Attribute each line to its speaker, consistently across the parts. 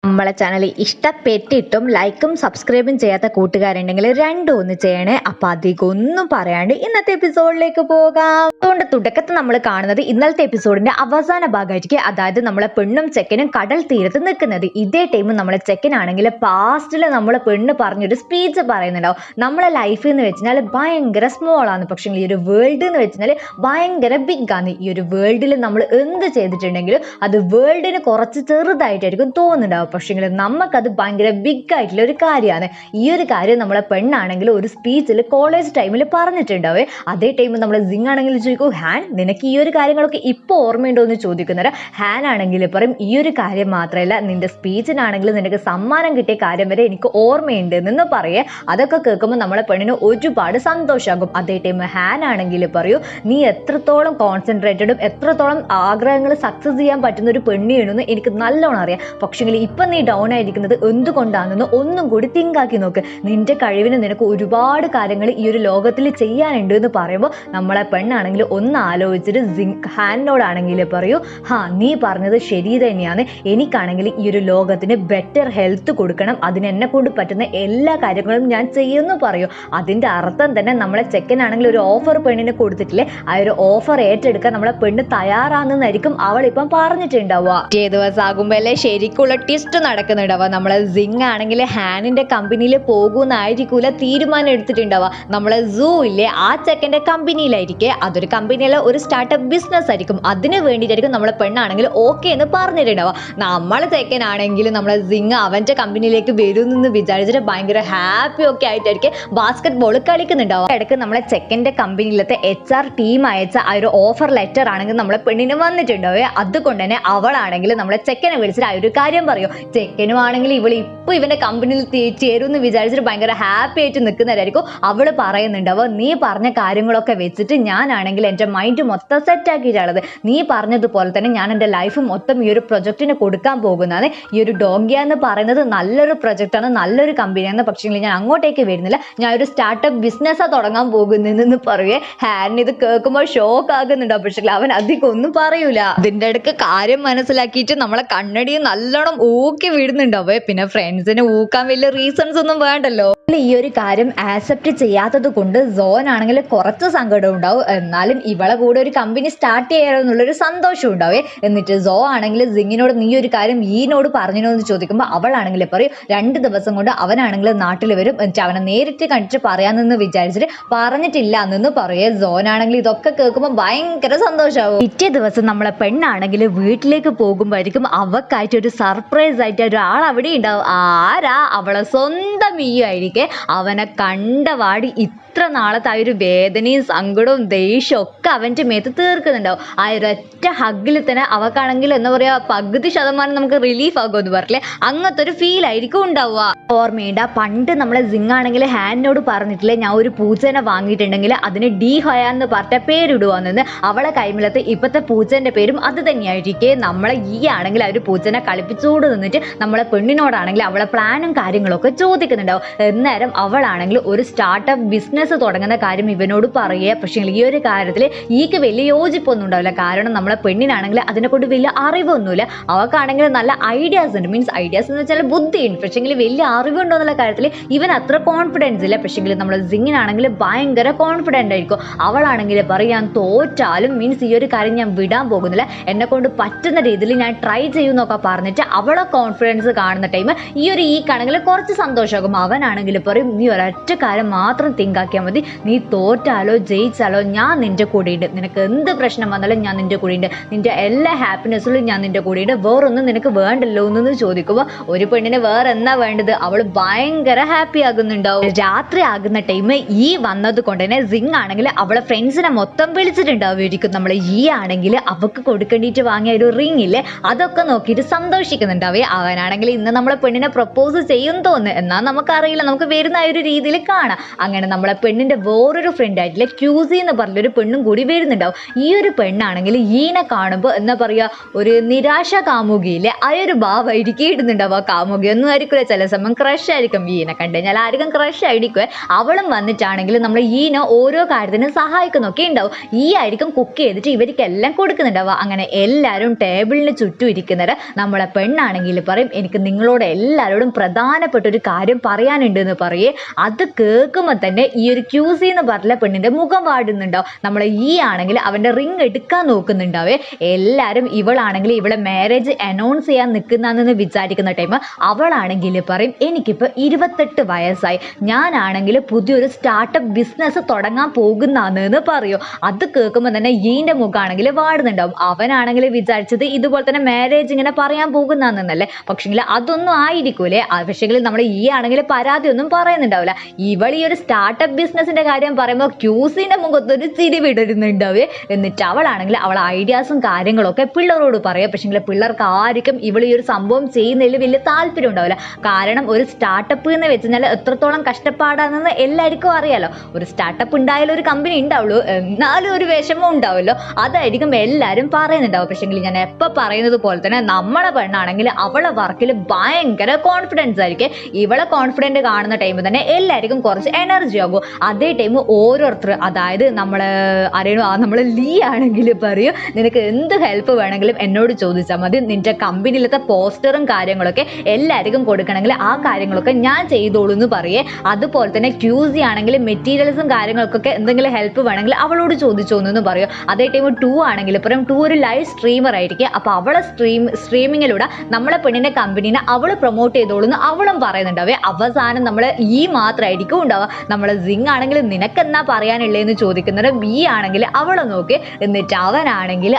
Speaker 1: നമ്മളെ ചാനൽ ഇഷ്ടപ്പെട്ടിട്ടും ലൈക്കും സബ്സ്ക്രൈബും ചെയ്യാത്ത കൂട്ടുകാരുണ്ടെങ്കിൽ രണ്ടും ഒന്ന് ചെയ്യണേ. അപ്പൊ അധികം ഒന്നും പറയാണ്ട് ഇന്നത്തെ എപ്പിസോഡിലേക്ക് പോകാം. അതുകൊണ്ട് തുടക്കത്തിൽ നമ്മൾ കാണുന്നത് ഇന്നലത്തെ എപ്പിസോഡിന്റെ അവസാന ഭാഗമായിരിക്കും. അതായത് നമ്മളെ പെണ്ണും ചെക്കനും കടൽ തീരത്ത് നിൽക്കുന്നത്. ഇതേ ടൈം നമ്മളെ ചെക്കനാണെങ്കിൽ പാസ്റ്റിൽ നമ്മളെ പെണ്ണ് പറഞ്ഞൊരു സ്പീച്ച് പറയുന്നുണ്ടാവും. നമ്മളെ ലൈഫ് എന്ന് വെച്ചാൽ ഭയങ്കര സ്മോൾ ആണ്, പക്ഷേ ഈ ഒരു വേൾഡ് എന്ന് വെച്ചാൽ ഭയങ്കര ബിഗ് ആണ്. ഈ ഒരു വേൾഡിൽ നമ്മൾ എന്ത് ചെയ്തിട്ടുണ്ടെങ്കിലും അത് വേൾഡിന് കുറച്ച് ചെറുതായിട്ടായിരിക്കും തോന്നുന്നുണ്ടാവും, പക്ഷേ നമുക്കത് ഭയങ്കര ബിഗ് ആയിട്ടുള്ള ഒരു കാര്യമാണ്. ഈ ഒരു കാര്യം നമ്മളെ പെണ്ണാണെങ്കിൽ ഒരു സ്പീച്ചിൽ കോളേജ് ടൈമിൽ പറഞ്ഞിട്ടുണ്ടാവേ. അതേ ടൈം നമ്മളെ സിങ് ആണെങ്കിൽ ചോദിക്കും, ഹാൻ നിനക്ക് ഈ ഒരു കാര്യങ്ങളൊക്കെ ഇപ്പോൾ ഓർമ്മയുണ്ടോ എന്ന് ചോദിക്കുന്നേരം ഹാൻ ആണെങ്കിൽ പറയും, ഈ ഒരു കാര്യം മാത്രമല്ല നിന്റെ സ്പീച്ചിനാണെങ്കിൽ നിനക്ക് സമ്മാനം കിട്ടിയ കാര്യം വരെ എനിക്ക് ഓർമ്മയുണ്ട് എന്ന് പറയേ. അതൊക്കെ കേൾക്കുമ്പോൾ നമ്മളെ പെണ്ണിന് ഒരുപാട് സന്തോഷമാകും. അതേ ടൈം ഹാൻ ആണെങ്കിൽ പറയൂ, നീ എത്രത്തോളം കോൺസെൻട്രേറ്റഡും എത്രത്തോളം ആഗ്രഹങ്ങൾ സക്സസ് ചെയ്യാൻ പറ്റുന്ന ഒരു പെണ്ണിയാണെന്ന് എനിക്ക് നല്ലോണം അറിയാം, പക്ഷേ ഇപ്പം നീ ഡൗൺ ആയിരിക്കുന്നത് എന്തുകൊണ്ടാണെന്ന് ഒന്നും കൂടി തിങ്ക് ആക്കി നോക്ക്. നിന്റെ കഴിവിന് നിനക്ക് ഒരുപാട് കാര്യങ്ങൾ ഈ ഒരു ലോകത്തിൽ ചെയ്യാനുണ്ട് എന്ന് പറയുമ്പോൾ നമ്മളെ പെണ്ണാണെങ്കിൽ ഒന്ന് ആലോചിച്ചിട്ട് ഹാനോടാണെങ്കിൽ പറയൂ, നീ പറഞ്ഞത് ശരി തന്നെയാണ്. എനിക്കാണെങ്കിൽ ഈ ഒരു ലോകത്തിന് ബെറ്റർ ഹെൽത്ത് കൊടുക്കണം, അതിന് എന്നെ കൊണ്ട് പറ്റുന്ന എല്ലാ കാര്യങ്ങളും ഞാൻ ചെയ്യുമെന്ന് പറയൂ. അതിൻ്റെ അർത്ഥം തന്നെ നമ്മളെ ചെക്കനാണെങ്കിൽ ഒരു ഓഫർ പെണ്ണിനെ കൊടുത്തിട്ടില്ലേ, ആ ഒരു ഓഫർ ഏറ്റെടുക്കാൻ നമ്മളെ പെണ്ണ് തയ്യാറാണെന്നായിരിക്കും അവൾ ഇപ്പം പറഞ്ഞിട്ടുണ്ടാവുക. ദിവസം ആകുമ്പോഴല്ലേ ശരിക്കുള്ള ടിസ്റ്റ് നടക്കുന്നുണ്ടാവുക. നമ്മളെ സിങ് ആണെങ്കിൽ ഹാനിന്റെ കമ്പനിയിൽ പോകുന്നായിരിക്കൂല തീരുമാനം എടുത്തിട്ടുണ്ടാവുക. നമ്മളെ സൂ ഇല്ലേ ആ ചെക്കൻ്റെ കമ്പനിയിലായിരിക്കെ. അതൊരു കമ്പനിയിലെ ഒരു സ്റ്റാർട്ടപ്പ് ബിസിനസ് ആയിരിക്കും. അതിന് വേണ്ടിയിട്ടായിരിക്കും നമ്മളെ പെണ്ണാണെങ്കിൽ ഓക്കെ എന്ന് പറഞ്ഞിട്ടുണ്ടാവുക. നമ്മളെ ചെക്കനാണെങ്കിൽ നമ്മളെ സിങ് അവൻ്റെ കമ്പനിയിലേക്ക് വരുമെന്ന് വിചാരിച്ചിട്ട് ഭയങ്കര ഹാപ്പി ഒക്കെ ആയിട്ടായിരിക്കും ബാസ്കറ്റ് ബോൾ കളിക്കുന്നുണ്ടാവുക. ഇടയ്ക്ക് നമ്മളെ ചെക്കൻ്റെ കമ്പനിയിലത്തെ HR ടീം അയച്ച ആ ഒരു ഓഫർ ലെറ്റർ ആണെങ്കിൽ നമ്മളെ പെണ്ണിന് വന്നിട്ടുണ്ടാവേ. അതുകൊണ്ട് തന്നെ അവളാണെങ്കിൽ നമ്മളെ ചെക്കനെ വിളിച്ചിട്ട് ആ ഒരു കാര്യം പറയും. ചെക്കനും ആണെങ്കിൽ ഇവൾ ഇപ്പോൾ ഇവന്റെ കമ്പനിയിൽ ചേരുമെന്ന് വിചാരിച്ചിട്ട് ഭയങ്കര ഹാപ്പി ആയിട്ട് നിൽക്കുന്നവരായിരിക്കും. അവള് പറയുന്നുണ്ടാവുക, നീ പറഞ്ഞ കാര്യങ്ങളൊക്കെ വെച്ചിട്ട് ഞാനാണെങ്കിൽ എൻ്റെ മൈൻഡ് മൊത്തം സെറ്റ് ആക്കിയിട്ടുള്ളത്. നീ പറഞ്ഞതുപോലെ തന്നെ ഞാൻ എൻ്റെ ലൈഫ് മൊത്തം ഈ ഒരു പ്രൊജക്റ്റിന് കൊടുക്കാൻ പോകുന്നതാണ്. ഈ ഒരു ഡോഗ്യ എന്ന് പറയുന്നത് നല്ലൊരു പ്രൊജക്റ്റാണ്, നല്ലൊരു കമ്പനിയാണ്, പക്ഷേ ഞാൻ അങ്ങോട്ടേക്ക് വരുന്നില്ല, ഞാൻ ഒരു സ്റ്റാർട്ടപ്പ് ബിസിനസ്സാണ് തുടങ്ങാൻ പോകുന്നതെന്ന് പറയുക. ഹാൻ ഇത് കേൾക്കുമ്പോൾ ഷോക്ക് ആകുന്നുണ്ടാവും, പക്ഷേ അവൻ അധികം ഒന്നും പറയൂല. അതിൻ്റെ ഇടയ്ക്ക് കാര്യം മനസ്സിലാക്കിയിട്ട് നമ്മളെ കണ്ണടിയും നല്ലോണം ഊക്കി വിടുന്നുണ്ടാവേ. പിന്നെ ഫ്രണ്ട്സിനെ ഊക്കാൻ വലിയ റീസൺസ് ഒന്നും വേണ്ടല്ലോ. ഈ ഒരു കാര്യം ആക്സെപ്റ്റ് ചെയ്യാത്തത് കൊണ്ട് സോൻ ആണെങ്കിൽ കുറച്ച് സങ്കടം ഉണ്ടാവും, എന്നാലും ഇവളെ കൂടെ ഒരു കമ്പനി സ്റ്റാർട്ട് ചെയ്യാമെന്നുള്ളൊരു സന്തോഷം ഉണ്ടാവേ. എന്നിട്ട് സോ ആണെങ്കിൽ സിങ്ങിനോട് നീ ഒരു കാര്യം ഈനോട് പറഞ്ഞോ എന്ന് ചോദിക്കുമ്പോൾ അവളാണെങ്കിൽ പറയും 2 ദിവസം കൊണ്ട് അവനാണെങ്കിൽ നാട്ടിൽ വരും, എന്നിട്ട് അവനെ നേരിട്ട് കണ്ടിട്ട് പറയാമെന്ന് വിചാരിച്ചിട്ട് പറഞ്ഞിട്ടില്ല എന്ന് പറയേ. സോനാണെങ്കിൽ ഇതൊക്കെ കേൾക്കുമ്പോൾ ഭയങ്കര സന്തോഷമാവും. പിറ്റേ ദിവസം നമ്മളെ പെണ്ണാണെങ്കിൽ വീട്ടിലേക്ക് പോകുമ്പോഴായിരിക്കും അവക്കായിട്ട് ഒരു സർപ്രൈസ് ആയിട്ട് ഒരാൾ അവിടെ ഉണ്ടാവും. ആരാ? അവളെ സ്വന്തം ആയിരിക്കെ. അവനെ കണ്ടവാടി ഇത്ര നാളത്തെ ആ ഒരു വേദനയും സങ്കടവും ദേഷ്യവും ഒക്കെ അവൻ്റെ മേത്ത് തീർക്കുന്നുണ്ടാവും. ആ ഒരൊറ്റ ഹഗ്ഗിൽ തന്നെ അവക്കാണെങ്കിൽ എന്താ പറയുക, പകുതി ശതമാനം നമുക്ക് റിലീഫ് ആകുമെന്ന് പറഞ്ഞില്ലേ, അങ്ങനത്തെ ഒരു ഫീൽ ആയിരിക്കും ഉണ്ടാവുക. ഓർമ്മയുണ്ട പണ്ട് നമ്മളെ സിങ് ആണെങ്കിൽ ഹാനിനോട് പറഞ്ഞിട്ടില്ലേ, ഞാൻ ഒരു പൂച്ചേനെ വാങ്ങിയിട്ടുണ്ടെങ്കിൽ അതിന് ഡി ഹൊയ എന്ന് പറഞ്ഞ പേരിടുവാന്ന്. അവളെ കൈമിലത്തെ ഇപ്പോഴത്തെ പൂച്ചേൻ്റെ പേരും അത് തന്നെയായിരിക്കെ. നമ്മളെ ഈ ആണെങ്കിൽ ആ ഒരു പൂച്ചനെ കളിപ്പിച്ചുകൊണ്ട് നിന്നിട്ട് നമ്മളെ പെണ്ണിനോടാണെങ്കിൽ അവളെ പ്ലാനും കാര്യങ്ങളൊക്കെ ചോദിക്കുന്നുണ്ടാവും. അന്നേരം അവളാണെങ്കിൽ ഒരു സ്റ്റാർട്ടപ്പ് ബിസിനസ് തുടങ്ങുന്ന കാര്യം ഇവനോട് പറയുക. പക്ഷേ ഈ ഒരു കാര്യത്തിൽ ഈക്ക് വലിയ യോജിപ്പൊന്നും ഉണ്ടാവില്ല, കാരണം നമ്മളെ പെണ്ണിനാണെങ്കിൽ അതിനെക്കൊണ്ട് വലിയ അറിവൊന്നുമില്ല. അവൾക്കാണെങ്കിൽ നല്ല ഐഡിയാസ് ഉണ്ട്, മീൻസ് ഐഡിയാസ് എന്ന് വെച്ചാൽ ബുദ്ധിയുണ്ട്, പക്ഷേ വലിയ അറിവുണ്ടോ എന്നുള്ള കാര്യത്തിൽ ഇവൻ അത്ര കോൺഫിഡൻസ് ഇല്ല. പക്ഷേ നമ്മളെ സിങ്ങിനാണെങ്കിൽ ഭയങ്കര കോൺഫിഡൻ്റ് ആയിരിക്കും. അവളാണെങ്കിൽ പറയും, ഞാൻ തോറ്റാലും മീൻസ് ഈ ഒരു കാര്യം ഞാൻ വിടാൻ പോകുന്നില്ല, എന്നെ കൊണ്ട് പറ്റുന്ന രീതിയിൽ ഞാൻ ട്രൈ ചെയ്യുമെന്നൊക്കെ പറഞ്ഞിട്ട് അവളെ കോൺഫിഡൻസ് കാണുന്ന ടൈം ഈക്കാണെങ്കിൽ കുറച്ച് സന്തോഷമാകും. അവനാണെങ്കിൽ പറയും, നീ ഒരൊറ്റ കാര്യം മാത്രം തിങ്ക് ആക്കിയാൽ മതി, നീ തോറ്റാലോ ജയിച്ചാലോ ഞാൻ നിന്റെ കൂടെയുണ്ട്, നിനക്ക് എന്ത് പ്രശ്നം വന്നാലും ഞാൻ നിന്റെ കൂടെയുണ്ട്, നിന്റെ എല്ലാ ഹാപ്പിനെസ്സിലും ഞാൻ നിന്റെ കൂടെയുണ്ട്, വേറൊന്നും നിനക്ക് വേണ്ടല്ലോ എന്ന് ചോദിക്കുമ്പോൾ ഒരു പെണ്ണിന് വേറെ എന്നാ വേണ്ടത്, അവൾ ഭയങ്കര ഹാപ്പി ആകുന്നുണ്ടാവും. രാത്രി ആകുന്ന ടൈം ഈ വന്നത് കൊണ്ട് തന്നെ സിങ് ആണെങ്കിൽ അവളെ ഫ്രണ്ട്സിനെ മൊത്തം വിളിച്ചിട്ടുണ്ടാവുമായിരിക്കും. നമ്മൾ ഈ ആണെങ്കിൽ അവക്ക് കൊടുക്കേണ്ടിയിട്ട് വാങ്ങിയ ഒരു റിങ് ഇല്ലേ, അതൊക്കെ നോക്കിയിട്ട് സന്തോഷിക്കുന്നുണ്ടാവേ. അവനാണെങ്കിൽ ഇന്ന് നമ്മളെ പെണ്ണിനെ പ്രപ്പോസ് ചെയ്യും തോന്നുന്നു, എന്നാൽ നമുക്കറിയില്ല, നമുക്ക് വരുന്ന ആ ഒരു രീതിയിൽ കാണാം. അങ്ങനെ നമ്മളെ പെണ്ണിന്റെ വേറൊരു ഫ്രണ്ട് ആയിട്ടില്ല ക്യൂസി എന്ന് പറഞ്ഞൊരു പെണ്ണും കൂടി വരുന്നുണ്ടാവും. ഈ ഒരു പെണ്ണാണെങ്കിൽ ഈനെ കാണുമ്പോൾ എന്താ പറയുക, ഒരു നിരാശ കാമുകിയില്ലേ ആ ഒരു ഭാവമായിരിക്കും ഇടുന്നുണ്ടാവും. ആ കാമുകി ഒന്നും ആയിരിക്കില്ല, ചില സമയം ക്രഷ് ആയിരിക്കും. ഈനെ കണ്ടു കഴിഞ്ഞാൽ ആയിരിക്കും ക്രഷ് ആയിരിക്കും. അവളും വന്നിട്ടാണെങ്കിൽ നമ്മൾ ഈനെ ഓരോ കാര്യത്തിനും സഹായിക്കുന്നൊക്കെ ഉണ്ടാവും. ഈ ആയിരിക്കും കുക്ക് ചെയ്തിട്ട് ഇവർക്കെല്ലാം കൊടുക്കുന്നുണ്ടാവുക. അങ്ങനെ എല്ലാവരും ടേബിളിന് ചുറ്റും ഇരിക്കുന്നവരെ നമ്മളെ പെണ്ണാണെങ്കിൽ പറയും എനിക്ക് നിങ്ങളോട് എല്ലാവരോടും പ്രധാനപ്പെട്ട ഒരു കാര്യം പറയാനുണ്ട് എന്ന് പറയേ. അത് കേൾക്കുമ്പോൾ തന്നെ ഈ ഒരു ക്യൂസി എന്ന് പറഞ്ഞ പെണ്ണിന്റെ മുഖം വാടുന്നുണ്ടാവും. നമ്മളെ ഈ ആണെങ്കിൽ അവന്റെ റിങ് എടുക്കാൻ നോക്കുന്നുണ്ടാവേ. എല്ലാവരും ഇവളാണെങ്കിൽ ഇവളെ മാരേജ് അനൗൺസ് ചെയ്യാൻ നിൽക്കുന്നതെന്ന് വിചാരിക്കുന്ന ടൈം അവളാണെങ്കിൽ പറയും എനിക്കിപ്പോൾ 28 വയസ്സായി, ഞാനാണെങ്കിൽ പുതിയൊരു സ്റ്റാർട്ടപ്പ് ബിസിനസ് തുടങ്ങാൻ പോകുന്നതെന്ന് പറയൂ. അത് കേൾക്കുമ്പോൾ തന്നെ ഈന്റെ മുഖമാണെങ്കിൽ വാടുന്നുണ്ടാവും. അവനാണെങ്കിൽ വിചാരിച്ചത് ഇതുപോലെ തന്നെ മാരേജ് ഇങ്ങനെ പറയാൻ പോകുന്നതെന്നല്ലേ. പക്ഷെങ്കിൽ അതൊന്നും ആയിരിക്കൂലേ. പക്ഷെങ്കിൽ നമ്മൾ ഈ ആണെങ്കിൽ പരാതി ഒന്നും പറയുന്നുണ്ടാവില്ല. ഇവൾ ഈ ഒരു സ്റ്റാർട്ടപ്പ് ബിസിനസിന്റെ കാര്യം പറയുമ്പോൾ ക്യൂസിന്റെ മുഖത്തൊരു ചിരി വിടരുന്നുണ്ടാവേ. എന്നിട്ട് അവളാണെങ്കിൽ അവളെ ഐഡിയാസും കാര്യങ്ങളൊക്കെ പിള്ളേരോട് പറയാം. പക്ഷെങ്കിൽ പിള്ളേർക്ക് ആർക്കും ഇവൾ ഈ ഒരു സംഭവം ചെയ്യുന്നതിൽ വലിയ താല്പര്യം ഉണ്ടാവില്ല. കാരണം ഒരു സ്റ്റാർട്ടപ്പ് എന്ന് വെച്ച് കഴിഞ്ഞാൽ എത്രത്തോളം കഷ്ടപ്പാടാണെന്ന് എല്ലാവർക്കും അറിയാലോ. ഒരു സ്റ്റാർട്ടപ്പ് ഉണ്ടായാലും ഒരു കമ്പനി ഉണ്ടാവുള്ളൂ, എന്നാലും ഒരു വിഷമം ഉണ്ടാവുമല്ലോ. അതായിരിക്കും എല്ലാവരും പറയുന്നുണ്ടാവും. പക്ഷെങ്കിൽ ഞാൻ എപ്പോൾ പറയുന്നത് പോലെ തന്നെ നമ്മളെ പെണ്ണാണെങ്കിൽ അവളെ വർക്കിൽ ഭയങ്കര കോൺഫിഡൻസ് ആയിരിക്കും. ഇവളെ കോൺഫിഡൻറ്റ് കാണുന്ന ടൈമിൽ തന്നെ എല്ലാവർക്കും കുറച്ച് എനർജി ആകും. അതേ ടൈം ഓരോരുത്തർ, അതായത് നമ്മളെ അറിയണോ നമ്മളെ ലീ ആണെങ്കിൽ പറയും നിനക്ക് എന്ത് ഹെൽപ്പ് വേണമെങ്കിലും എന്നോട് ചോദിച്ചാൽ മതി, നിന്റെ കമ്പനിയിലത്തെ പോസ്റ്ററും കാര്യങ്ങളൊക്കെ എല്ലാവർക്കും കൊടുക്കണമെങ്കിൽ ആ കാര്യങ്ങളൊക്കെ ഞാൻ ചെയ്തോളൂ എന്ന് പറയേ. അതുപോലെ തന്നെ ക്യൂസി ആണെങ്കിൽ മെറ്റീരിയൽസും കാര്യങ്ങൾക്കൊക്കെ എന്തെങ്കിലും ഹെൽപ്പ് വേണമെങ്കിൽ അവളോട് ചോദിച്ചോന്നു പറയും. അതേ ടൈം 2 ആണെങ്കിൽ പറയും 2 ഒരു ലൈവ് സ്ട്രീമർ ആയിരിക്കും. അപ്പോൾ അവളെ സ്ട്രീമിങ്ങിലൂടെ നമ്മളെ പെണ്ണിന്റെ കമ്പനീനെ അവൾ പ്രൊമോട്ട് ചെയ്തോളൂന്ന് അവളും പറയുന്നുണ്ടാവേ. അവസാനം നമ്മളെ ഈ മാത്രമായിരിക്കും ഉണ്ടാവുക. നമ്മളെ സിങ് ആണെങ്കിൽ നിനക്ക് എന്നാ പറയാനുള്ളതെന്ന് ചോദിക്കുന്നത് ബി ആണെങ്കിൽ അവളെ നോക്കി. എന്നിട്ട് അവനാണെങ്കിൽ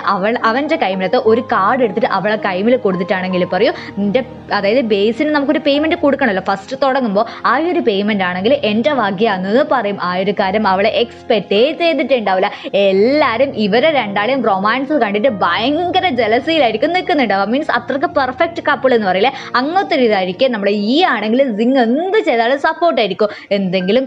Speaker 1: അവന്റെ കൈമിലത്തെ ഒരു കാർഡ് എടുത്തിട്ട് അവളെ കൈമിൽ കൊടുത്തിട്ടാണെങ്കിൽ പറയും നിന്റെ, അതായത് ബേസിന് നമുക്കൊരു പേയ്മെന്റ് കൊടുക്കണമല്ലോ ഫസ്റ്റ് തുടങ്ങുമ്പോൾ, ആ ഒരു പേയ്മെന്റ് ആണെങ്കിൽ എൻ്റെ വകയാണെന്ന് പറയും. ആ ഒരു കാര്യം അവളെ എക്സ്പെക്റ്റേ ചെയ്തിട്ടുണ്ടാവില്ല. എല്ലാവരും ഇവരെ രണ്ടാളെയും റൊമാൻസ് കണ്ടിട്ട് ഭയങ്കര ജലസിയിലായിരിക്കും നിൽക്കുന്നുണ്ടാവുക. മീൻസ് അത്രക്ക് പെർഫെക്റ്റ് കപ്പിൾ എന്ന് പറയില്ലേ, അങ്ങനത്തെ ഒരു ഇതായിരിക്കും. നമ്മുടെ ഈ ആണെങ്കിൽ സിങ് എന്ത് ചെയ്താലും സപ്പോർട്ടായിരിക്കും. എന്തെങ്കിലും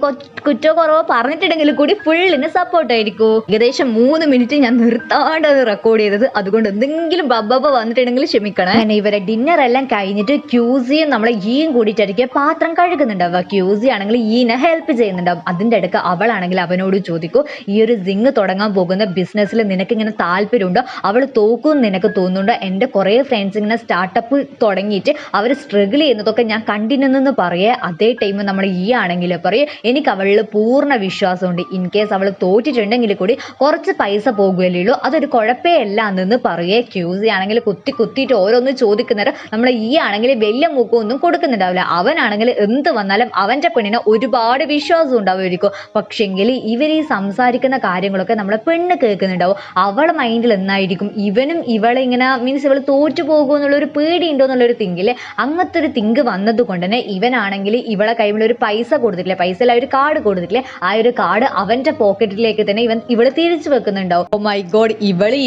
Speaker 1: കുറ്റോ കുറവോ പറഞ്ഞിട്ടുണ്ടെങ്കിൽ കൂടി ഫുള്ളിന് സപ്പോർട്ടായിരിക്കും. ഏകദേശം 3 മിനിറ്റ് ഞാൻ നിർത്താണ്ട് അത് റെക്കോർഡ് ചെയ്തത്. അതുകൊണ്ട് എന്തെങ്കിലും ബബ്ബ വന്നിട്ടുണ്ടെങ്കിൽ ക്ഷമിക്കണം. അങ്ങനെ ഇവരെ ഡിന്നർ എല്ലാം കഴിഞ്ഞിട്ട് ക്യൂസിയും നമ്മളെ ഈയും കൂടിയിട്ടായിരിക്കും പാത്രം കഴുകുന്നുണ്ടാവുക. ക്യൂസി ആണെങ്കിൽ ഈനെ ഹെൽപ്പ് ചെയ്യുന്നുണ്ടാവും. അതിൻ്റെ ഇടയ്ക്ക് അവളാണെങ്കിൽ അവനോട് ചോദിക്കും ഈ ഒരു സിങ് തുടങ്ങാൻ പോകുന്ന ബിസിനസ്സിൽ നിനക്ക് ഇങ്ങനെ താല്പര്യമുണ്ടോ, അവൾ തോക്കും നിനക്ക് തോന്നുന്നുണ്ടോ? എൻ്റെ കുറേ ഫ്രണ്ട്സ് ഇങ്ങനെ സ്റ്റാർട്ടപ്പ് തുടങ്ങിയിട്ട് അവർ സ്ട്രഗിൾ ചെയ്യുന്നതൊക്കെ ഞാൻ കണ്ടിരുന്നെന്ന് പറയേ. അതേ ടൈം നമ്മൾ ഈ ആണെങ്കിൽ പറയും എനിക്ക് അവളിൽ പൂർണ്ണ വിശ്വാസമുണ്ട്. ഇൻ കേസ് അവൾ തോറ്റിട്ടുണ്ടെങ്കിൽ കൂടി കുറച്ച് പൈസ പോകുകയല്ലേ ഉള്ളൂ, അതൊരു കുഴപ്പമേ അല്ല എന്ന് പറയേ. ക്യൂസി ആണെങ്കിൽ കുത്തിയിട്ട് ഓരോന്ന് ചോദിക്കുന്നേരം നമ്മൾ ഈ ആണെങ്കിൽ വലിയ മുഖമൊന്നും കൊടുക്കുന്നുണ്ടാവില്ല. അവനാണെങ്കിൽ എന്ത് വന്നാലും അവൻ്റെ പെണ്ണിന് ഒരുപാട് വിശ്വാസം ഉണ്ടാവുമായിരിക്കും. പക്ഷെങ്കിൽ ഇവർ ഈ സംസാരിക്കുന്ന കാര്യങ്ങളൊക്കെ നമ്മളെ പെണ്ണ് കേൾക്കുന്നുണ്ടാവും. അവളെ മൈൻഡിൽ എന്നായിരിക്കും ഇവനും ഇവളെ ഇങ്ങനെ മീൻസ് ഇവൾ തോറ്റു പോകുമോ എന്നുള്ളൊരു പേടിയുണ്ടോ എന്നുള്ളൊരു തിങ്കില്, അങ്ങനത്തെ ഒരു തിങ്ക് വന്നത് കൊണ്ട് തന്നെ ഇവനാണെങ്കിൽ ഇവളെ കൈമിൽ ഒരു പൈസ കൊടുത്തിട്ടില്ലേ, പൈസയിൽ ആ ഒരു കാർഡ് കൊടുത്തിട്ടില്ലേ, ആ ഒരു കാർഡ് അവൻ്റെ പോക്കറ്റിലേക്ക് തന്നെ ഇവള് തിരിച്ചു വെക്കുന്നുണ്ടാവും. ഓ മൈ ഗോഡ്,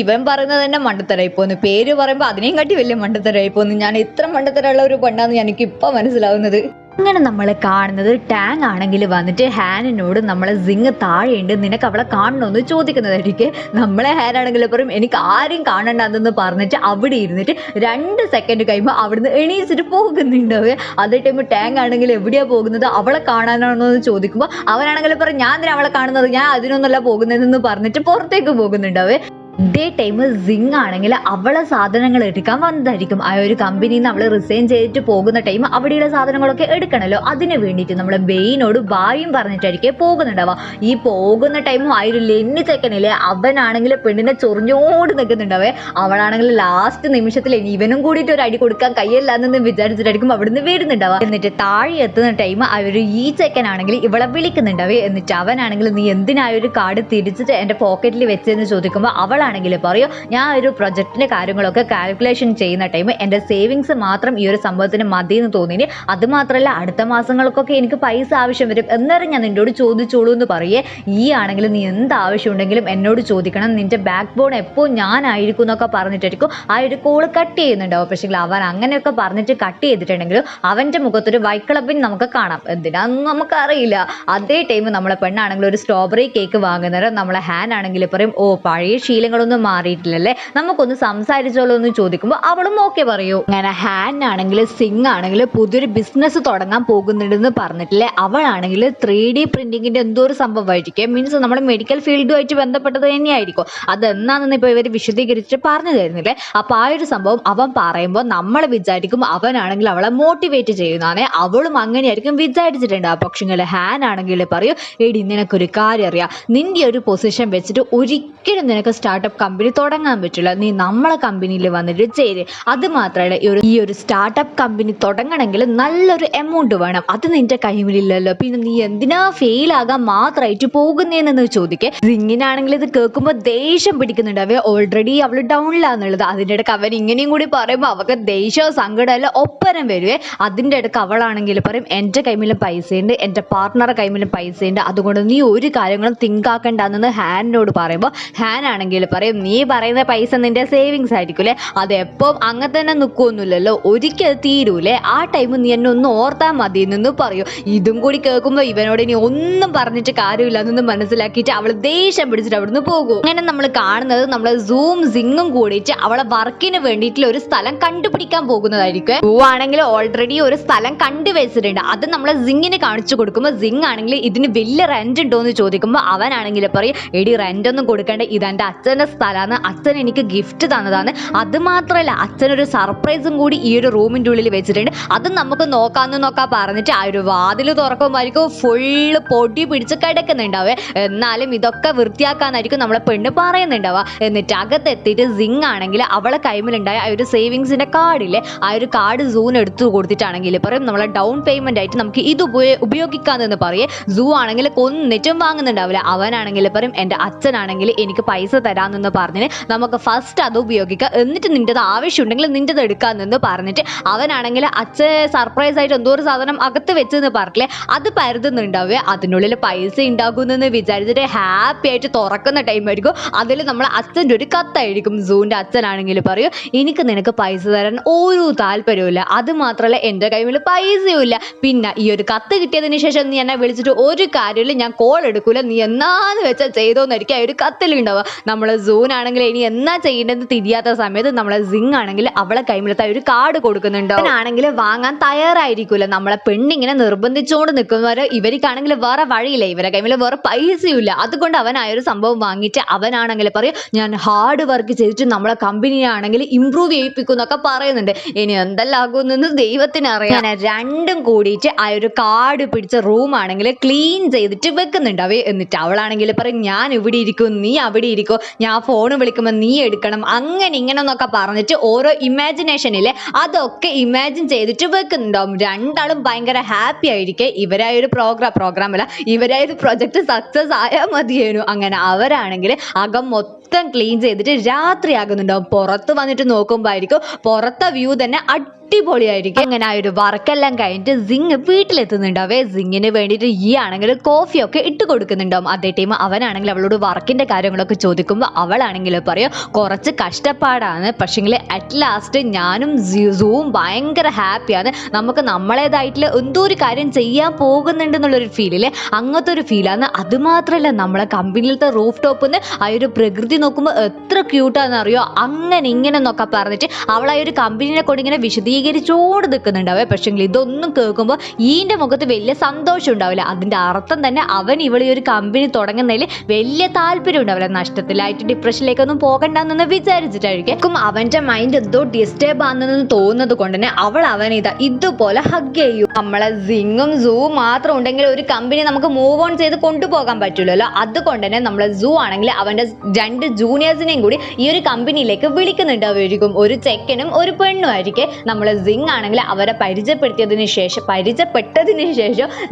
Speaker 1: ഇവൻ പറയുന്നത് തന്നെ മണ്ടത്തരായി പോന്ന്. പേര് പറയുമ്പോൾ അതിനെയും കാട്ടി വലിയ മണ്ടത്തരായി പോന്ന്. ഞാൻ ഇത്ര മണ്ടത്തരമുള്ള ഒരു പെണ്ണാന്ന് എനിക്ക് ഇപ്പം മനസ്സിലാവുന്നത്. അങ്ങനെ നമ്മൾ കാണുന്നത് ടാങ് ആണെങ്കിൽ വന്നിട്ട് ഹാനിനോട് നമ്മളെ സിങ് താഴെയുണ്ട്, നിനക്ക് അവളെ കാണണമെന്ന് ചോദിക്കുന്നതായിരിക്കും. നമ്മളെ ഹാനാണെങ്കിൽ പറയും എനിക്ക് ആരും കാണണ്ടെന്ന് പറഞ്ഞിട്ട് അവിടെ ഇരുന്നിട്ട് 2 സെക്കൻഡ് കഴിയുമ്പോൾ അവിടുന്ന് എണീച്ചിട്ട് പോകുന്നുണ്ടാവേ. അതേ ടൈം ടാങ് ആണെങ്കിൽ എവിടെയാണ് പോകുന്നത്, അവളെ കാണാനാണോ എന്ന് ചോദിക്കുമ്പോൾ അവനാണെങ്കിൽ പറയും ഞാൻ എന്തിനാ അവളെ കാണുന്നത്, ഞാൻ അതിനൊന്നല്ല പോകുന്നതെന്ന് പറഞ്ഞിട്ട് പുറത്തേക്ക് പോകുന്നുണ്ടാവേ. ഇതേ ടൈം സിങ് ആണെങ്കിൽ അവളെ സാധനങ്ങൾ എടുക്കാൻ വന്നതായിരിക്കും. ആ ഒരു കമ്പനിയിൽ നിന്ന് അവൾ റിസൈൻ ചെയ്തിട്ട് പോകുന്ന ടൈം അവിടെയുള്ള സാധനങ്ങളൊക്കെ എടുക്കണമല്ലോ, അതിന് വേണ്ടിയിട്ട് നമ്മളെ ബെയിനോട് ബായും പറഞ്ഞിട്ടായിരിക്കും പോകുന്നുണ്ടാവുക. ഈ പോകുന്ന ടൈമും ആ ഒരു ലെന്നി ചെക്കനില്ലേ, അവനാണെങ്കിൽ പെണ്ണിനെ ചൊറിഞ്ഞോട് നിൽക്കുന്നുണ്ടാവേ. അവളാണെങ്കിൽ ലാസ്റ്റ് നിമിഷത്തിൽ ഇവനും കൂടിയിട്ട് ഒരു അടി കൊടുക്കാൻ കയ്യല്ലാന്ന് വിചാരിച്ചിട്ടായിരിക്കും അവിടുന്ന് വരുന്നുണ്ടാവുക. എന്നിട്ട് താഴെ എത്തുന്ന ടൈം ആ ഒരു ഈ ചെക്കനാണെങ്കിൽ ഇവളെ വിളിക്കുന്നുണ്ടാവേ. എന്നിട്ട് അവനാണെങ്കിൽ നീ എന്തിനാ ഒരു കാർഡ് തിരിച്ചിട്ട് എൻ്റെ പോക്കറ്റിൽ വെച്ചെന്ന് ചോദിക്കുമ്പോൾ അവളാണെങ്കിൽ പറയും ഞാൻ ഒരു പ്രൊജക്ടിന്റെ കാര്യങ്ങളൊക്കെ കാൽക്കുലേഷൻ ചെയ്യുന്ന ടൈം എൻ്റെ സേവിങ്സ് മാത്രം ഈ ഒരു സംഭവത്തിന് മതി എന്ന് തോന്നിനി, അതുമാത്രമല്ല അടുത്ത മാസങ്ങൾക്കൊക്കെ എനിക്ക് പൈസ ആവശ്യം വരും, എന്നേരം ഞാൻ നിന്നോട് ചോദിച്ചോളൂ എന്ന് പറയേ. ഈ ആണെങ്കിൽ നീ എന്ത് ആവശ്യം ഉണ്ടെങ്കിലും എന്നോട് ചോദിക്കണം, നിന്റെ ബാക്ക് ബോൺ എപ്പോൾ ഞാനായിരിക്കും എന്നൊക്കെ പറഞ്ഞിട്ടായിരിക്കും ആ ഒരു കോള് കട്ട് ചെയ്യുന്നുണ്ടാവും. പക്ഷേ അവൻ അങ്ങനെയൊക്കെ പറഞ്ഞിട്ട് കട്ട് ചെയ്തിട്ടുണ്ടെങ്കിലും അവൻ്റെ മുഖത്തൊരു വൈക്കളപ്പിന് നമുക്ക് കാണാം, എന്തിനാണെന്ന് നമുക്കറിയില്ല. അതേ ടൈം നമ്മളെ പെണ്ണാണെങ്കിൽ ഒരു സ്ട്രോബെറി കേക്ക് വാങ്ങുന്നേരം നമ്മളെ ഹാൻ ആണെങ്കിൽ പറയും ഓ പഴയ ശീലങ്ങൾ കാര്യങ്ങളൊന്നും മാറിയിട്ടില്ലല്ലേ, നമുക്കൊന്ന് സംസാരിച്ചോളൂ എന്ന് ചോദിക്കുമ്പോൾ അവളും ഓക്കെ പറയൂ. അങ്ങനെ ഹാൻ ആണെങ്കിൽ സിംഗ് ആണെങ്കിൽ പുതിയൊരു ബിസിനസ് തുടങ്ങാൻ പോകുന്നുണ്ടെന്ന് പറഞ്ഞിട്ടില്ലേ. അവളാണെങ്കിൽ 3D പ്രിന്റിങ്ങിന്റെ എന്തോ ഒരു സംഭവമായിരിക്കും, മീൻസ് നമ്മുടെ മെഡിക്കൽ ഫീൽഡുമായിട്ട് ബന്ധപ്പെട്ടത് തന്നെയായിരിക്കും. അതെന്നാണെന്ന് ഇപ്പൊ ഇവർ വിശദീകരിച്ചിട്ട് പറഞ്ഞു തരുന്നില്ലേ. അപ്പൊ ആ ഒരു സംഭവം അവൻ പറയുമ്പോൾ നമ്മൾ വിചാരിക്കും അവനാണെങ്കിൽ അവളെ മോട്ടിവേറ്റ് ചെയ്യുന്നതാണ്, അവളും അങ്ങനെയായിരിക്കും വിചാരിച്ചിട്ടുണ്ട്. പക്ഷേ ഹാൻ ആണെങ്കിൽ പറയൂ, എടി നിനക്കൊരു കാര്യം അറിയാം, നിന്റെ ഒരു പൊസിഷൻ വെച്ചിട്ട് ഒരിക്കലും നിനക്ക് സ്റ്റാർട്ടപ്പ് കമ്പനി തുടങ്ങാൻ പറ്റില്ല, നീ നമ്മളെ കമ്പനിയിൽ വന്നിട്ട് ചേര്. അത് മാത്രമല്ല ഈ ഒരു സ്റ്റാർട്ടപ്പ് കമ്പനി തുടങ്ങണമെങ്കിൽ നല്ലൊരു എമൗണ്ട് വേണം, അത് നിന്റെ കൈമിലില്ലല്ലോ, പിന്നെ നീ എന്തിനാ ഫെയിൽ ആകാൻ മാത്രമായിട്ട് പോകുന്നതെന്ന് ചോദിക്കേ. റിങ്ങിനാണെങ്കിൽ ഇത് കേൾക്കുമ്പോൾ ദേഷ്യം പിടിക്കുന്നുണ്ട്, അവ ഓൾറെഡി അവള് ഡൗണിലാന്നുള്ളത്. അതിൻ്റെ ഇടയ്ക്ക് അവൻ ഇങ്ങനെയും കൂടി പറയുമ്പോൾ അവൾക്ക് ദേഷ്യവും സങ്കടമല്ല ഒപ്പരം വരുവേ. അതിൻ്റെ ഇടയ്ക്ക് അവളാണെങ്കിൽ പറയും, എൻ്റെ കൈമിലും പൈസയുണ്ട്, എൻ്റെ പാർട്ട്ണറുടെ കൈമിലും പൈസയുണ്ട്, അതുകൊണ്ട് നീ ഒരു കാര്യങ്ങളും തിങ്ക് ആക്കണ്ടെന്ന് ഹാനിനോട് പറയുമ്പോൾ ഹാൻ ആണെങ്കിൽ പറയും, നീ പറയുന്ന പൈസ നിന്റെ സേവിങ്സ് ആയിരിക്കൂലേ, അതെപ്പം അങ്ങനെ തന്നെ നിൽക്കുമൊന്നുമില്ലല്ലോ, ഒരിക്കൽ തീരൂലേ, ആ ടൈം നീ എന്നെ ഒന്ന് ഓർത്താൽ മതി എന്ന് പറയൂ. ഇതും കൂടി കേൾക്കുമ്പോൾ ഇവനോട് ഇനി ഒന്നും പറഞ്ഞിട്ട് കാര്യമില്ല എന്നൊന്ന് മനസ്സിലാക്കിയിട്ട് അവൾ ദേഷ്യം പിടിച്ചിട്ട് അവിടുന്ന് പോകും. അങ്ങനെ നമ്മൾ കാണുന്നത് നമ്മൾ സൂം സിങ്ങും കൂടിയിട്ട് അവളെ വർക്കിന് വേണ്ടിയിട്ടുള്ള ഒരു സ്ഥലം കണ്ടുപിടിക്കാൻ പോകുന്നതായിരിക്കും. സൂ ആണെങ്കിൽ ഓൾറെഡി ഒരു സ്ഥലം കണ്ടുവച്ചിട്ടുണ്ട്, അത് നമ്മളെ സിങ്ങിന് കാണിച്ചു കൊടുക്കുമ്പോൾ സിങ് ആണെങ്കിൽ ഇതിന് വലിയ റെന്റ് ഉണ്ടോ എന്ന് ചോദിക്കുമ്പോൾ അവനാണെങ്കിൽ പറയും, എടി റെന്റ് ഒന്നും കൊടുക്കേണ്ട, ഇതെന്റെ അച്ഛന്റെ സ്ഥലമാണ്, അച്ഛൻ എനിക്ക് ഗിഫ്റ്റ് തന്നതാണ്, അത് മാത്രമല്ല അച്ഛനൊരു സർപ്രൈസും കൂടി ഈ ഒരു റൂമിന്റെ ഉള്ളിൽ വെച്ചിട്ടുണ്ട്, അത് നമുക്ക് നോക്കാന്നൊക്കെ പറഞ്ഞിട്ട് ആ ഒരു വാതിൽ തുറക്കുമ്പോഴായിരിക്കും ഫുള്ള് പൊടി പിടിച്ച് കിടക്കുന്നുണ്ടാവേ. എന്നാലും ഇതൊക്കെ വൃത്തിയാക്കാനായിരിക്കും നമ്മളെ പെണ്ണ് പറയുന്നുണ്ടാവുക. എന്നിട്ട് അകത്തെത്തിയിട്ട് സിങ് ആണെങ്കിൽ അവളെ കൈമിലുണ്ടായ ആ ഒരു സേവിങ്സിന്റെ കാർഡില്ലേ, ആ ഒരു കാർഡ് സൂന് എടുത്തു കൊടുത്തിട്ടാണെങ്കിൽ പറയും നമ്മളെ ഡൗൺ പേയ്മെന്റ് ആയിട്ട് നമുക്ക് ഇത് ഉപയോഗിക്കാമെന്ന് പറയേ. സൂ ആണെങ്കിൽ കൊന്നിട്ടും വാങ്ങുന്നുണ്ടാവില്ല. അവനാണെങ്കിൽ പറയും, എൻ്റെ അച്ഛനാണെങ്കിൽ എനിക്ക് പൈസ തരാമെന്ന് പറഞ്ഞിട്ട് നമുക്ക് ഫസ്റ്റ് അത് ഉപയോഗിക്കാം, എന്നിട്ട് നിൻ്റെത് ആവശ്യമുണ്ടെങ്കിൽ നിൻ്റെത് എടുക്കാമെന്ന് പറഞ്ഞിട്ട് അവനാണെങ്കിൽ അച്ഛൻ സർപ്രൈസ് ആയിട്ട് എന്തോ ഒരു സാധനം അകത്ത് വെച്ചെന്ന് പറഞ്ഞില്ലേ, അത് പരതുന്നുണ്ടാവേ. അതിനുള്ളിൽ പൈസ ഉണ്ടാകുന്നെന്ന് വിചാരിച്ചിട്ട് ഹാപ്പി ആയിട്ട് തുറക്കുന്ന ടൈം ആയിരിക്കും. അതിൽ നമ്മളെ അച്ഛൻ്റെ ഒരു കത്തായിരിക്കും. സൂൻ്റെ അച്ഛനാണെങ്കിൽ പറയും, എനിക്ക് നിനക്ക് പൈസ തരാൻ ഒരു താല്പര്യമില്ല, അത് മാത്രമല്ല എൻ്റെ കയ്യിൽ പൈസയും ഇല്ല, പിന്നെ ഈ ഒരു കത്ത് കിട്ടിയതിന് ശേഷം നീ എന്നെ വിളിച്ചിട്ട് ഒരു കാര്യമില്ല, ഞാൻ കോൾ എടുക്കൂല, നീ എന്നാന്ന് വെച്ചാൽ ചെയ്തോന്നായിരിക്കും ആ ഒരു കത്തിലുണ്ടാവുക. നമ്മളെ സൂനാണെങ്കിൽ ഇനി എന്നാ ചെയ്യേണ്ടതെന്ന് തിരിയാത്ത സമയത്ത് നമ്മളെ സിങ് ആണെങ്കിൽ അവളെ കൈമിലത്തെ ഒരു കാർഡ് കൊടുക്കുന്നുണ്ടോ, അവനാണെങ്കിൽ വാങ്ങാൻ തയ്യാറായിരിക്കൂല. നമ്മളെ പെണ്ണിങ്ങനെ നിർബന്ധിച്ചുകൊണ്ട് നിൽക്കുന്നവരെ ഇവർക്കാണെങ്കിൽ വേറെ വഴിയില്ല, ഇവരെ കൈമിൽ വേറെ പൈസയും ഇല്ല. അതുകൊണ്ട് അവൻ ആ ഒരു സംഭവം വാങ്ങിയിട്ട് അവനാണെങ്കിൽ പറയും, ഞാൻ ഹാർഡ് വർക്ക് ചെയ്തിട്ട് നമ്മളെ കമ്പനിയാണെങ്കിൽ ഇമ്പ്രൂവ് ചെയ്യിപ്പിക്കും എന്നൊക്കെ പറയുന്നുണ്ട്. ഇനി എന്തെല്ലാം ആകുമെന്ന് ദൈവത്തിന് അറിയാം. രണ്ടും കൂടിയിട്ട് ആ ഒരു കാർഡ് പിടിച്ച റൂം ആണെങ്കിൽ ക്ലീൻ ചെയ്തിട്ട് വെക്കുന്നുണ്ടാവേ. എന്നിട്ട് അവളാണെങ്കിൽ പറയും, ഞാൻ ഇവിടെ ഇരിക്കും, നീ അവിടെ ഇരിക്കും, ഞാൻ ഫോൺ വിളിക്കുമ്പോൾ നീ എടുക്കണം, അങ്ങനെ ഇങ്ങനെ എന്നൊക്കെ പറഞ്ഞിട്ട് ഓരോ ഇമാജിനേഷനിലെ അതൊക്കെ ഇമാജിൻ ചെയ്തിട്ട് വെക്കുന്നുണ്ടാവും. രണ്ടാളും ഭയങ്കര ഹാപ്പി ആയിരിക്കെ. ഇവരായ ഒരു പ്രോഗ്രാം അല്ല, ഇവരായ ഒരു പ്രൊജക്ട് സക്സസ് ആയാൽ മതിയേനു. അങ്ങനെ അവരാണെങ്കിൽ അകം മൊത്തം ക്ലീൻ ചെയ്തിട്ട് രാത്രി ആകുന്നുണ്ടാവും. പുറത്ത് വന്നിട്ട് നോക്കുമ്പോൾ ആയിരിക്കും പുറത്തെ വ്യൂ തന്നെ അടിപൊളിയായിരിക്കും. അങ്ങനെ ആ ഒരു വർക്കെല്ലാം കഴിഞ്ഞിട്ട് സിങ് വീട്ടിലെത്തുന്നുണ്ടാവേ. സിങ്ങിന് വേണ്ടിയിട്ട് ഈ ആണെങ്കിൽ കോഫിയൊക്കെ ഇട്ട് കൊടുക്കുന്നുണ്ടാവും. അതേ ടൈം അവനാണെങ്കിൽ അവളോട് വർക്കിന്റെ കാര്യങ്ങളൊക്കെ ചോദിക്കുമ്പോൾ അവളാണെങ്കിൽ പറയും, കുറച്ച് കഷ്ടപ്പാടാണ്, പക്ഷെങ്കിൽ അറ്റ് ലാസ്റ്റ് ഞാനും സൂവും ഭയങ്കര ഹാപ്പിയാണ്, നമുക്ക് നമ്മളേതായിട്ടുള്ള എന്തോ ഒരു കാര്യം ചെയ്യാൻ പോകുന്നുണ്ട് എന്നുള്ളൊരു ഫീലില്ലേ, അങ്ങനത്തെ ഒരു ഫീലാണ്. അത് മാത്രമല്ല നമ്മളെ കമ്പനിയിലത്തെ റൂഫ് ടോപ്പിൽ നിന്ന് ആ ഒരു പ്രകൃതി നോക്കുമ്പോൾ എത്ര ക്യൂട്ടാന്ന് അറിയോ, അങ്ങനെ ഇങ്ങനെ എന്നൊക്കെ പറഞ്ഞിട്ട് അവൾ ആ ഒരു കമ്പനിനെ കൊണ്ട് ഇങ്ങനെ വിശദീകരിച്ചോട് നിൽക്കുന്നുണ്ടാവേ. പക്ഷെങ്കിൽ ഇതൊന്നും കേൾക്കുമ്പോൾ ഈൻ്റെ മുഖത്ത് വലിയ സന്തോഷം ഉണ്ടാവില്ല. അതിൻ്റെ അർത്ഥം തന്നെ അവൻ ഇവളെ ഒരു കമ്പനി തുടങ്ങുന്നതിൽ വലിയ താല്പര്യം ഉണ്ടാവില്ല. നഷ്ടത്തിലായിട്ട് ഡിപ്രഷനിലേക്കൊന്നും പോകണ്ടെന്ന് വിചാരിച്ചിട്ടായിരിക്കും അവൻ്റെ മൈൻഡ് എന്തോ ഡിസ്റ്റർബ് ആണെന്ന് തോന്നുന്നത് കൊണ്ട് തന്നെ അവൻ ഇതുപോലെ ഹഗ് ചെയ്യും. നമ്മളെ സിങ്ങും സൂവും മാത്രം ഉണ്ടെങ്കിൽ ഒരു കമ്പനി നമുക്ക് മൂവ് ഓൺ ചെയ്ത് കൊണ്ടുപോകാൻ പറ്റില്ലല്ലോ. അതുകൊണ്ട് തന്നെ നമ്മളെ സൂ ആണെങ്കിൽ അവൻ്റെ 2 ജൂനിയേഴ്സിനെയും കൂടി ഈ ഒരു കമ്പനിയിലേക്ക് വിളിക്കുന്നുണ്ടാവുമായിരിക്കും. ഒരു ചെക്കനും ഒരു പെണ്ണും ആയിരിക്കും. നമ്മളെ സിങ് ആണെങ്കിൽ അവരെ പരിചയപ്പെട്ടതിന് ശേഷം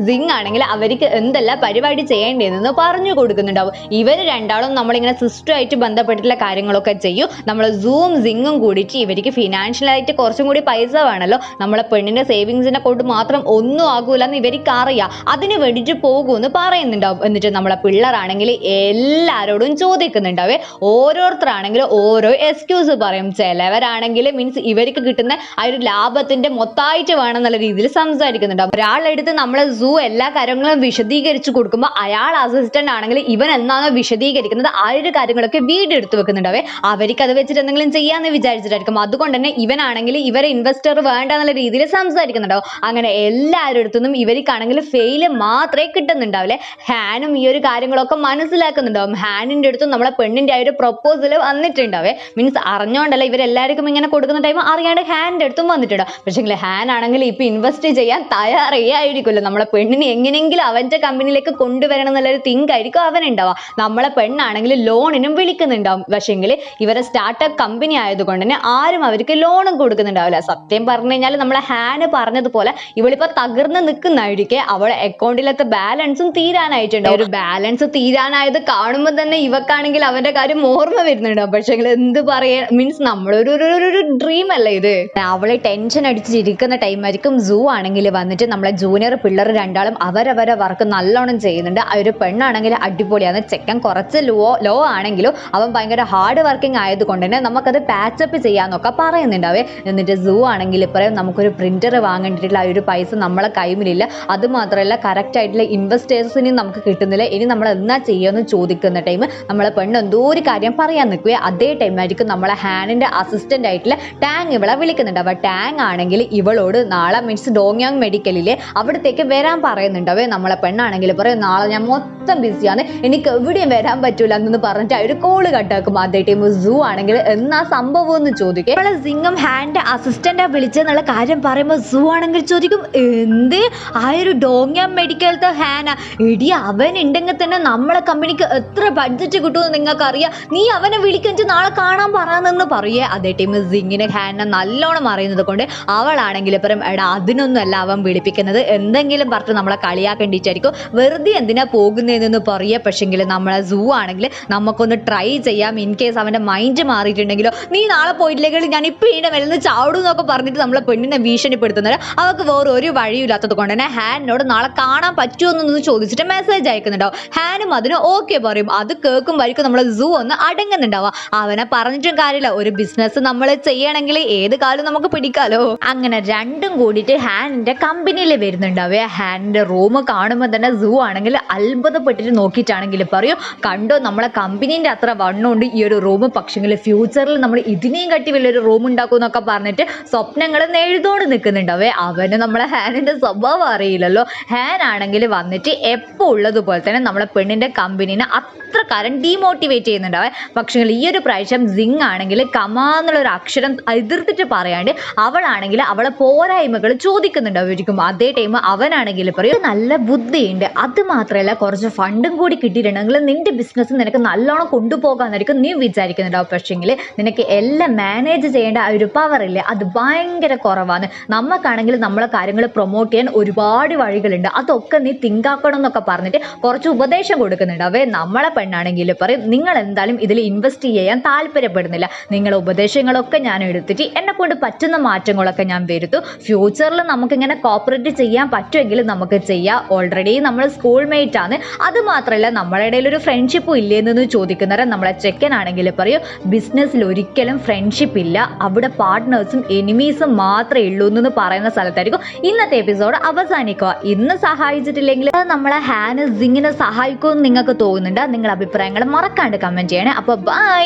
Speaker 1: സിങ് ആണെങ്കിൽ അവർക്ക് എന്തെല്ലാം പരിപാടി ചെയ്യേണ്ടതെന്ന് പറഞ്ഞു കൊടുക്കുന്നുണ്ടാവും. ഇവർ രണ്ടാളും നമ്മളിങ്ങനെ സിസ്റ്റമായിട്ട് ബന്ധപ്പെട്ടിട്ടുള്ള കാര്യങ്ങളൊക്കെ ചെയ്യും. നമ്മൾ സൂം സിങ്ങും കൂടിയിട്ട് ഇവർക്ക് ഫിനാൻഷ്യലായിട്ട് കുറച്ചും കൂടി പൈസ വേണമല്ലോ. നമ്മളെ പെണ്ണിന്റെ സേവിങ്സിനെ കൊണ്ട് മാത്രം ഒന്നും ആകൂല എന്ന് ഇവർക്ക് അറിയാം. അതിന് വേണ്ടിയിട്ട് പോകുമെന്ന് പറയുന്നുണ്ടാവും. എന്നിട്ട് നമ്മളെ പിള്ളേരാണെങ്കിൽ എല്ലാവരോടും ചോദിക്കുന്നുണ്ടാവേ, ഓരോരുത്തരാണെങ്കിലും ഓരോ എക്സ്ക്യൂസ് പറയും. ചിലവരാണെങ്കിൽ മീൻസ് ഇവർക്ക് കിട്ടുന്ന ആ ഒരു ലാഭത്തിന്റെ മൊത്തമായിട്ട് വേണം എന്നുള്ള രീതിയിൽ സംസാരിക്കുന്നുണ്ടാവും. ഒരാളെടുത്ത് നമ്മളെ സൂ എല്ലാ കാര്യങ്ങളും വിശദീകരിച്ചു കൊടുക്കുമ്പോൾ അയാൾ അസിസ്റ്റന്റ് ആണെങ്കിൽ ഇവൻ എന്താണോ വിശദീകരിക്കുന്നത് ആ ഒരു കാര്യങ്ങളൊക്കെ വീഡിയോ എടുത്ത് വെക്കുന്നുണ്ടാവേ. അവർക്ക് അത് വെച്ചിട്ട് എന്തെങ്കിലും ചെയ്യാന്ന് വിചാരിച്ചിട്ടായിരിക്കും. അതുകൊണ്ട് തന്നെ ഇവനാണെങ്കിൽ ഇവരെ ഇൻവെസ്റ്റർ വേണ്ട എന്നുള്ള രീതിയിൽ സംസാരിക്കുന്നുണ്ടാവും. അങ്ങനെ എല്ലാവരുടെ അടുത്തുനിന്നും ഇവർക്കാണെങ്കിൽ ഫെയില് മാത്രമേ കിട്ടുന്നുണ്ടാവില്ലേ. ഹാനും ഈ ഒരു കാര്യങ്ങളൊക്കെ മനസ്സിലാക്കുന്നുണ്ടാവും. ഹാനിന്റെ അടുത്തും നമ്മളെ പെണ്ണിന്റെ ആ ഒരു പ്രൊപ്പോസൽ വന്നിട്ടുണ്ടാവേ. മീൻസ് അറിഞ്ഞോണ്ടല്ല ഇവരെല്ലാവർക്കും ഇങ്ങനെ കൊടുക്കുന്ന ടൈം അറിയാണ്ട് ഹാനിന്റെ അടുത്തും വന്നിട്ടുണ്ടാവും. പക്ഷേ ഹാൻ ആണെങ്കിൽ ഇപ്പൊ ഇൻവെസ്റ്റ് ചെയ്യാൻ തയ്യാറേ ആയിരിക്കുമല്ലോ. നമ്മളെ പെണ്ണിനെ എങ്ങനെയെങ്കിലും അവന്റെ കമ്പനിയിലേക്ക് കൊണ്ടുവരണം എന്നുള്ളൊരു തിങ്ക് ആയിരിക്കും അവനുണ്ടാവുക. നമ്മളെ പെണ്ണാണെങ്കിൽ ലോണിനും വിളിക്കുന്നുണ്ടാവും. പക്ഷേങ്കിൽ ഇവരെ സ്റ്റാർട്ടപ്പ് കമ്പനി ആയതുകൊണ്ട് തന്നെ ആരും അവർക്ക് ലോണും കൊടുക്കുന്നുണ്ടാവില്ല. സത്യം പറഞ്ഞു കഴിഞ്ഞാൽ നമ്മളെ ഹാന് പറഞ്ഞതുപോലെ ഇവളിപ്പോ തകർന്ന് നിൽക്കുന്നതായിരിക്കെ അവളെ അക്കൗണ്ടിലത്തെ ബാലൻസും തീരാനായിട്ടുണ്ട്. ഒരു ബാലൻസ് തീരാനായത് കാണുമ്പോൾ തന്നെ ഇവക്കാണെങ്കിൽ അവന്റെ കാര്യം ഓർമ്മ വരുന്നുണ്ടാവും. പക്ഷേ എന്ത് പറയാ, മീൻസ് നമ്മളൊരു ഡ്രീം അല്ലേ ഇത്. അവളെ ടെൻഷൻ അടിച്ചിരിക്കുന്ന ടൈം ആയിരിക്കും സൂ ആണെങ്കിൽ വന്നിട്ട് നമ്മളെ ജൂനിയർ പിള്ളേർ രണ്ടാളും അവരവരെ വർക്ക് നല്ലോണം ചെയ്യുന്നുണ്ട്. ആ ഒരു പെണ്ണാണെങ്കിൽ അടിപൊളിയാണ്. ചെക്കൻ കുറച്ച് ലോ ആണെങ്കിലും അവൻ ഭയങ്കര ഹാർഡ് വർക്കിംഗ് ആയതുകൊണ്ട് തന്നെ നമുക്കത് പാച്ചപ്പ് ചെയ്യാന്നൊക്കെ പറയുന്നുണ്ടാവേ. എന്നിട്ട് സൂ ആണെങ്കിൽ പറയും നമുക്കൊരു പ്രിന്റർ വാങ്ങേണ്ടിയിട്ടുള്ള ആ ഒരു പൈസ നമ്മളെ കൈമിലില്ല. അത് മാത്രമല്ല കറക്റ്റ് ആയിട്ടുള്ള ഇൻവെസ്റ്റേഴ്സിനും നമുക്ക് കിട്ടുന്നില്ല. ഇനി നമ്മൾ എന്നാ ചെയ്യുമെന്ന് ചോദിക്കുന്ന ടൈം നമ്മളെ പെണ്ണ് എന്തോ ഒരു കാര്യം പറയാൻ നിൽക്കുകയെ. അതേ ടൈം ആയിരിക്കും നമ്മളെ ഹാനിന്റെ അസിസ്റ്റന്റ് ആയിട്ടുള്ള ടാങ് ഇവളെ വിളിക്കുന്നുണ്ട്. അപ്പൊ ടാങ് ആണെങ്കിൽ ഇവളോട് നാളെ മീൻസ് ഡോങ്യാങ് മെഡിക്കലിലെ അവിടത്തേക്ക് വരാൻ പറയുന്നുണ്ടാവേ. നമ്മളെ പെണ്ണാണെങ്കിൽ പറയും നാളെ ഞാൻ മൊത്തം ബിസിയാണ്, എനിക്ക് എവിടെയും വരാൻ പറ്റൂല എന്ന് പറഞ്ഞിട്ട് ആ ഒരു കോള് കട്ടാക്കും. അതേ ടൈം സൂ ആണെങ്കിൽ എന്നാ സംഭവം എന്ന് ചോദിക്കും. നമ്മളെ സിംഗം ഹാൻഡ് അസിസ്റ്റന്റാ വിളിച്ചെന്നുള്ള കാര്യം പറയുമ്പോൾ സൂ ആണെങ്കിൽ ചോദിക്കും എന്ത് ആ ഒരു ഡോങ്യാങ് മെഡിക്കലത്തെ ഹാന എടി അവൻ ഉണ്ടെങ്കിൽ തന്നെ നമ്മളെ കമ്പനിക്ക് എത്ര ബഡ്ജറ്റ് കിട്ടുമെന്ന് നിങ്ങൾക്ക് അറിയാം, നീ അവനെ വിളിക്കഞ്ച് നാളെ കാണാൻ പറയാന്നെന്ന് പറയേ. അതേ ടൈം സിങ്ങിനെ ഹാനെ നല്ലോണം അറിയുന്നത് കൊണ്ട് അവളാണെങ്കിൽ പറയും എടാ അതിനൊന്നും അല്ല അവൻ വിളിപ്പിക്കുന്നത്, എന്തെങ്കിലും പറഞ്ഞിട്ട് നമ്മളെ കളിയാക്കേണ്ടിട്ടായിരിക്കും, വെറുതെ എന്തിനാ പോകുന്നതെന്ന് പറയേ. പക്ഷെങ്കിൽ നമ്മളെ സൂ ആണെങ്കിൽ നമുക്കൊന്ന് ട്രൈ ചെയ്യാം, ഇൻ കേസ് അവന്റെ മൈൻഡ് മാറിയിട്ടുണ്ടെങ്കിലോ നീ നാളെ പോയിട്ടില്ലെങ്കിൽ ഞാൻ ഇപ്പൊ ഇതിന്റെ മേലെ ചാടും എന്നൊക്കെ പറഞ്ഞിട്ട് നമ്മളെ പെണ്ണിനെ ഭീഷണിപ്പെടുത്തുന്നത്. അവർക്ക് വേറെ ഒരു വഴിയില്ലാത്തത് കൊണ്ട് തന്നെ ഹാനോട് നാളെ കാണാൻ പറ്റുമോ എന്നൊന്ന് ചോദിച്ചിട്ട് മെസ്സേജ് അയക്കുന്നുണ്ടാവും. ഹാനും അതിന് ഓക്കെ പറയും. അത് കേൾക്കുമ്പോഴേക്കും നമ്മളെ സൂ ഒന്ന് അടങ്ങുന്നുണ്ടാവുക. അവനെ പറഞ്ഞിട്ടും കാര്യമില്ല, ഒരു ബിസിനസ് നമ്മൾ ചെയ്യണമെങ്കിൽ ഏത് കാലം നമുക്ക് പിടിക്കാലോ. അങ്ങനെ രണ്ടും കൂടിയിട്ട് ഹാനിന്റെ കമ്പനിയിൽ വരുന്നുണ്ടാവേ. ഹാനിന്റെ റൂം കാണുമ്പോൾ തന്നെ സൂ ആണെങ്കിൽ അത്ഭുതപ്പെട്ടിട്ട് നോക്കിയിട്ടാണെങ്കിൽ പറയും കണ്ടോ നമ്മളെ കമ്പനീന്റെ അത്ര വണ്ണമുണ്ട് ഈ ഒരു റൂം, പക്ഷെങ്കിൽ ഫ്യൂച്ചറിൽ നമ്മൾ ഇതിനെയും കട്ടി വലിയൊരു റൂം ഉണ്ടാക്കും എന്നൊക്കെ പറഞ്ഞിട്ട് സ്വപ്നങ്ങൾ എഴുതോണ്ട് നിൽക്കുന്നുണ്ടാവേ. അവന് നമ്മളെ ഹാനിന്റെ സ്വഭാവം അറിയില്ലല്ലോ. ഹാൻ ആണെങ്കിൽ വന്നിട്ട് എപ്പോൾ ഉള്ളതുപോലെ തന്നെ നമ്മളെ പെണ്ണിന്റെ കമ്പനീനെ അത്രക്കാരൻ ഡീമോട്ടിവേറ്റ് ചെയ്യുന്നുണ്ടാവേ. പക്ഷേ ഈ ഒരു പ്രാവശ്യം സിങ് ആണെങ്കിൽ കമാന്നുള്ളൊരു അക്ഷരം എതിർത്തിട്ട് പറയാണ്ട് അവളാണെങ്കിൽ അവളെ പോരായ്മകൾ ചോദിക്കുന്നുണ്ടാവും. അതേ ടൈം അവനാണെങ്കിൽ പറയും നല്ല ബുദ്ധിയുണ്ട്, അത് മാത്രമല്ല കുറച്ച് ഫണ്ടും കൂടി കിട്ടിയിട്ടുണ്ടെങ്കിൽ നിന്റെ ബിസിനസ് നിനക്ക് നല്ലോണം കൊണ്ടുപോകാന്നായിരിക്കും നീ വിചാരിക്കുന്നുണ്ടാവും. പക്ഷേങ്കിൽ നിനക്ക് എല്ലാം മാനേജ് ചെയ്യേണ്ട ആ ഒരു പവർ ഇല്ലേ, അത് ഭയങ്കര കുറവാണ്. നമുക്കാണെങ്കിൽ നമ്മളെ കാര്യങ്ങൾ പ്രൊമോട്ട് ചെയ്യാൻ ഒരുപാട് വഴികളുണ്ട്, അതൊക്കെ നീ തിങ്കാക്കണം എന്നൊക്കെ പറഞ്ഞിട്ട് കുറച്ച് ഉപദേശം കൊടുക്കുന്നുണ്ടാവേ. നമ്മളെ പെണ്ണാണെങ്കിൽ പറയും നിങ്ങൾ എന്തായാലും ഇതിൽ ഇൻവെസ്റ്റ് ചെയ്യാൻ താല്പര്യപ്പെടുന്നില്ല, നിങ്ങളുടെ ഉപദേശങ്ങളൊക്കെ ഞാൻ എടുത്തിട്ട് എന്നെ കൊണ്ട് പറ്റുന്ന മാറ്റങ്ങളൊക്കെ ഞാൻ വരുത്തും, ഫ്യൂച്ചറിൽ നമുക്കിങ്ങനെ കോപ്പറേറ്റ് ചെയ്യാൻ പറ്റുമെങ്കിൽ നമുക്ക് ചെയ്യാം, ഓൾറെഡി നമ്മൾ സ്കൂൾ മേറ്റ് ആണ്, അത് മാത്രമല്ല നമ്മുടെ ഇടയിൽ ഒരു ഫ്രണ്ട്ഷിപ്പും ഇല്ലേന്ന് ചോദിക്കുന്നവരെ നമ്മളെ ചെക്കനാണെങ്കിൽ പറയും ബിസിനസ്സിൽ ഒരിക്കലും ഫ്രണ്ട്ഷിപ്പ് ഇല്ല, അവിടെ പാർട്ട്നേഴ്സും എനിമീസും മാത്രമേ ഉള്ളൂ എന്ന് പറയുന്ന സ്ഥലത്തായിരിക്കും ഇന്നത്തെ എപ്പിസോഡ് അവസാനിക്കുക. ഇന്ന് സഹായിച്ചിട്ടില്ലെങ്കിൽ നമ്മളെ ഹാന് സിങ്ങിനെ സഹായിക്കുമെന്ന് നിങ്ങൾക്ക് തോന്നുന്നുണ്ട്? നിങ്ങളുടെ അഭിപ്രായങ്ങൾ മറക്കാണ്ട് കമന്റ് ചെയ്യണേ. അപ്പോൾ ബൈ.